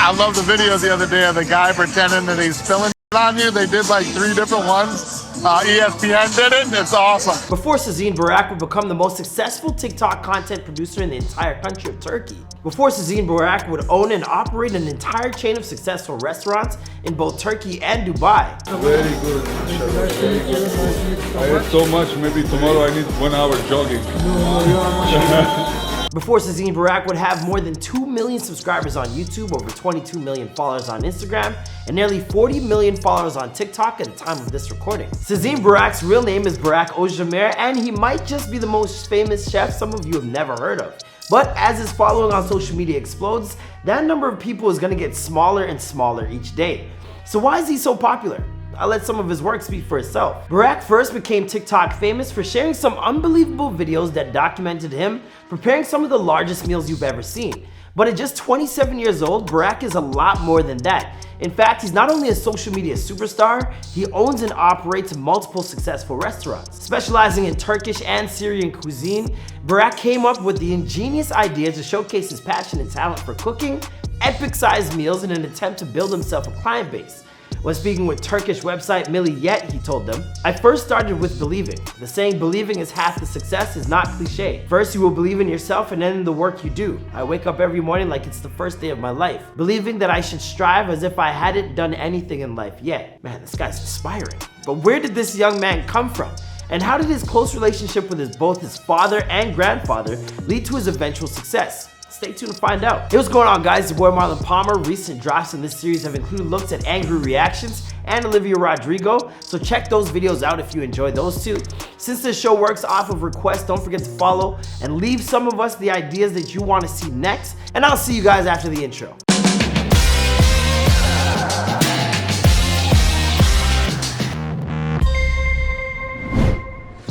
I love the video the other day of the guy pretending that he's spilling on you. They did like 3 different ones. ESPN did it, and it's awesome. Before CZN Burak would become the most successful TikTok content producer in the entire country of Turkey. Before CZN Burak would own and operate an entire chain of successful restaurants in both Turkey and Dubai. Very good. I had so much, maybe tomorrow I need 1 hour jogging. Before CZN Burak would have more than 2 million subscribers on YouTube, over 22 million followers on Instagram, and nearly 40 million followers on TikTok at the time of this recording. CZN Burak's real name is Burak Ozdemir, and he might just be the most famous chef some of you have never heard of. But as his following on social media explodes, that number of people is gonna get smaller and smaller each day. So why is he so popular? I'll let some of his work speak for itself. Burak first became TikTok famous for sharing some unbelievable videos that documented him preparing some of the largest meals you've ever seen. But at just 27 years old, Burak is a lot more than that. In fact, he's not only a social media superstar, he owns and operates multiple successful restaurants. Specializing in Turkish and Syrian cuisine, Burak came up with the ingenious idea to showcase his passion and talent for cooking epic-sized meals in an attempt to build himself a client base. When speaking with Turkish website Milliyet, he told them, "I first started with believing. The saying believing is half the success is not cliche. First you will believe in yourself and then in the work you do. I wake up every morning like it's the first day of my life, believing that I should strive as if I hadn't done anything in life yet." Man, this guy's inspiring. But where did this young man come from? And how did his close relationship with both his father and grandfather lead to his eventual success? Stay tuned to find out. Hey, what's going on, guys? It's your boy Marlon Palmer. Recent drops in this series have included looks at angry reactions and Olivia Rodrigo, so check those videos out if you enjoy those two. Since this show works off of requests, don't forget to follow and leave some of us the ideas that you want to see next, and I'll see you guys after the intro.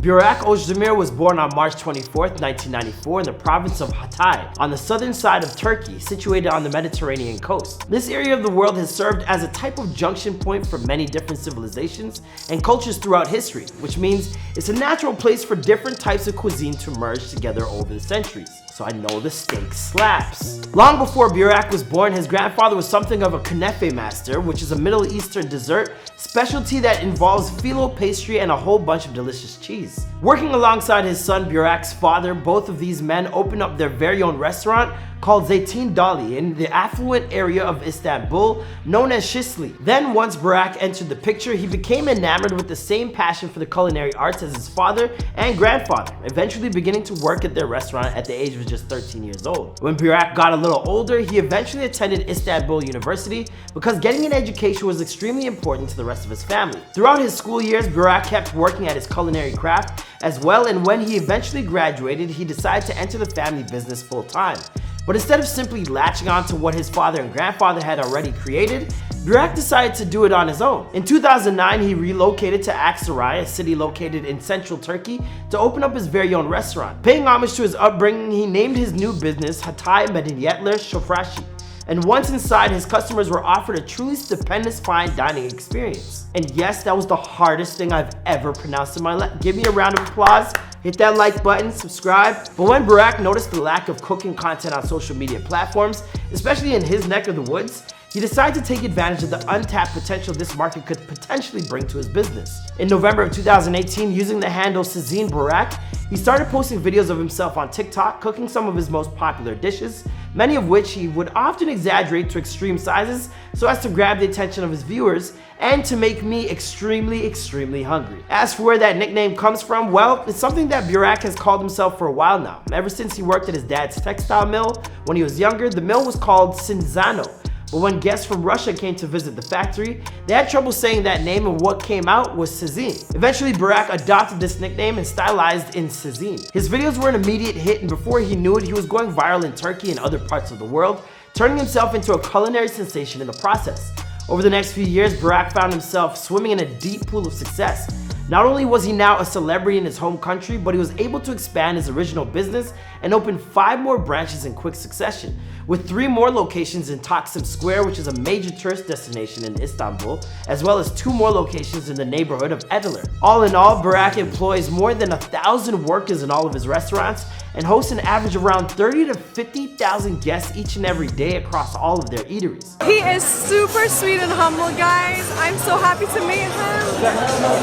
Burak Ozdemir was born on March 24th, 1994 in the province of Hatay, on the southern side of Turkey, situated on the Mediterranean coast. This area of the world has served as a type of junction point for many different civilizations and cultures throughout history, which means it's a natural place for different types of cuisine to merge together over the centuries. So I know the steak slaps. Long before Burak was born, his grandfather was something of a kunefe master, which is a Middle Eastern dessert specialty that involves phyllo pastry and a whole bunch of delicious cheese. Working alongside his son Burak's father, both of these men opened up their very own restaurant called Zeytin Dali in the affluent area of Istanbul, known as Şişli. Then once Burak entered the picture, he became enamored with the same passion for the culinary arts as his father and grandfather, eventually beginning to work at their restaurant at the age of just 13 years old. When Burak got a little older, he eventually attended Istanbul University because getting an education was extremely important to the rest of his family. Throughout his school years, Burak kept working at his culinary craft as well, and when he eventually graduated, he decided to enter the family business full time. But instead of simply latching on to what his father and grandfather had already created, Burak decided to do it on his own. In 2009, he relocated to Aksaray, a city located in central Turkey, to open up his very own restaurant. Paying homage to his upbringing, he named his new business Hatay Medeniyetler Sofrası. And once inside, his customers were offered a truly stupendous fine dining experience. And yes, that was the hardest thing I've ever pronounced in my life. Give me a round of applause, hit that like button, subscribe. But when Burak noticed the lack of cooking content on social media platforms, especially in his neck of the woods, he decided to take advantage of the untapped potential this market could potentially bring to his business. In November of 2018, using the handle CZN Burak, he started posting videos of himself on TikTok cooking some of his most popular dishes, many of which he would often exaggerate to extreme sizes so as to grab the attention of his viewers and to make me extremely hungry. As for where that nickname comes from, well, it's something that Burak has called himself for a while now. Ever since he worked at his dad's textile mill when he was younger, the mill was called Sinzano. But when guests from Russia came to visit the factory, they had trouble saying that name, and what came out was CZN. Eventually, Burak adopted this nickname and stylized in CZN. His videos were an immediate hit, and before he knew it, he was going viral in Turkey and other parts of the world, turning himself into a culinary sensation in the process. Over the next few years, Burak found himself swimming in a deep pool of success. Not only was he now a celebrity in his home country, but he was able to expand his original business and opened 5 more branches in quick succession, with 3 more locations in Taksim Square, which is a major tourist destination in Istanbul, as well as 2 more locations in the neighborhood of Ediler. All in all, Burak employs more than 1,000 workers in all of his restaurants and hosts an average of around 30 to 50,000 guests each and every day across all of their eateries. He is super sweet and humble, guys. I'm so happy to meet him.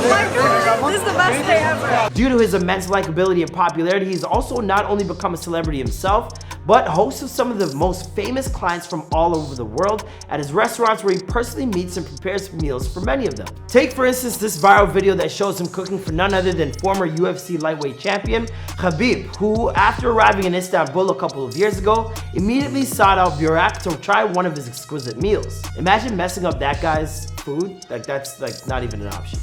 My God, this is the best day ever. Due to his immense likability and popularity, he's also not only become a celebrity himself, but hosts of some of the most famous clients from all over the world at his restaurants, where he personally meets and prepares meals for many of them. Take for instance this viral video that shows him cooking for none other than former UFC lightweight champion Khabib, who after arriving in Istanbul a couple of years ago, immediately sought out Burak to try one of his exquisite meals. Imagine messing up that guy's food, like that's like not even an option.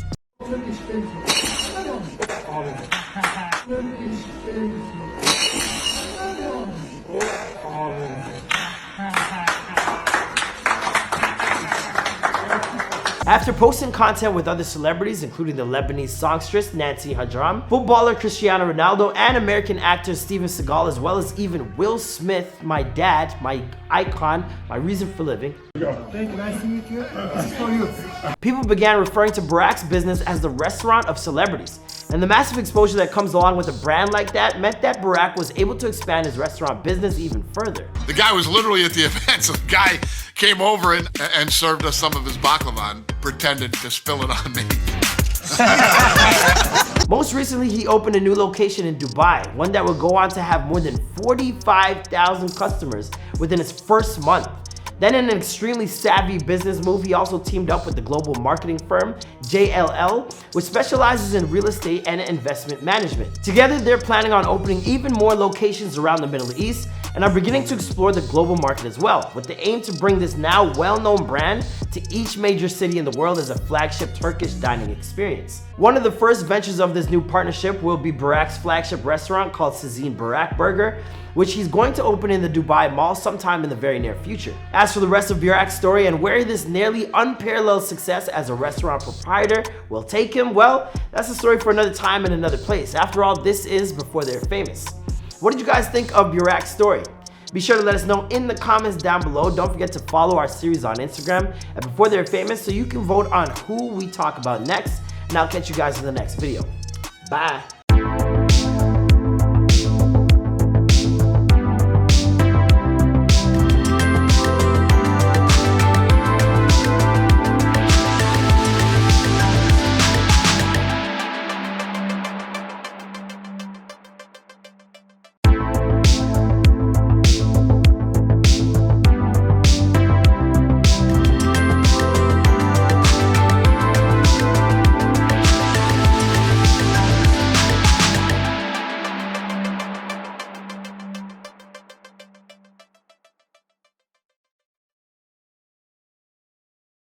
After posting content with other celebrities, including the Lebanese songstress Nancy Hajram, footballer Cristiano Ronaldo, and American actor Steven Seagal, as well as even Will Smith, my dad, my icon, my reason for living. Thank you, nice to meet you. This is for you. People began referring to Burak's business as the restaurant of celebrities. And the massive exposure that comes along with a brand like that meant that Burak was able to expand his restaurant business even further. The guy was literally at the event, so the guy came over and served us some of his baklava and pretended to spill it on me. Most recently, he opened a new location in Dubai, one that would go on to have more than 45,000 customers within its first month. Then in an extremely savvy business move, he also teamed up with the global marketing firm JLL, which specializes in real estate and investment management. Together, they're planning on opening even more locations around the Middle East and are beginning to explore the global market as well, with the aim to bring this now well-known brand to each major city in the world as a flagship Turkish dining experience. One of the first ventures of this new partnership will be Burak's flagship restaurant called CZN Burak Burger, which he's going to open in the Dubai Mall sometime in the very near future. As for the rest of Burak's story and where this nearly unparalleled success as a restaurant proprietor will take him, well, that's a story for another time and another place. After all, this is before they're famous. What did you guys think of Burak's story? Be sure to let us know in the comments down below. Don't forget to follow our series on Instagram at Before They're Famous so you can vote on who we talk about next. And I'll catch you guys in the next video. Bye.